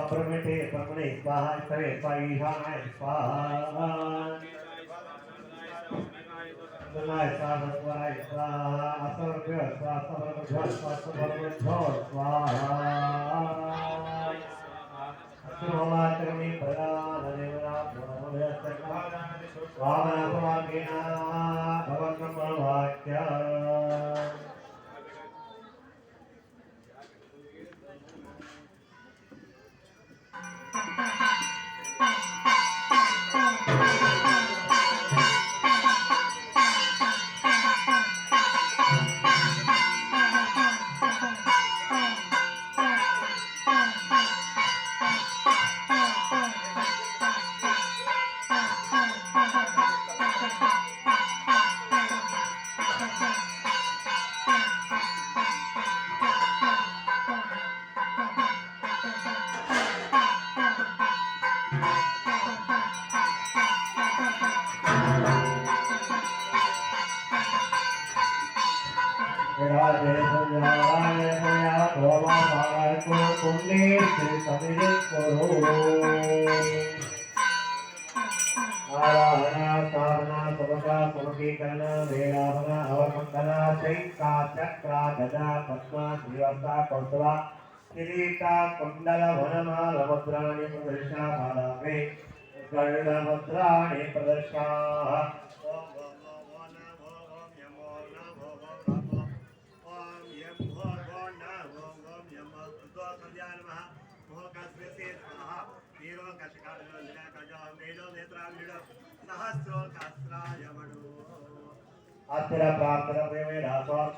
प्रमिते परमणे स्वाहा सवे स्वाहा स्वाहा Tonight, Father, tonight, Asarabhya, Asarabhya, Asarabhya, Asarabhya, किरीटा कुंडल वनमाल वज्राणि प्रदर्शा भावे कर्णवज्राणि प्रदर्शा सहस्रो प्रार्थना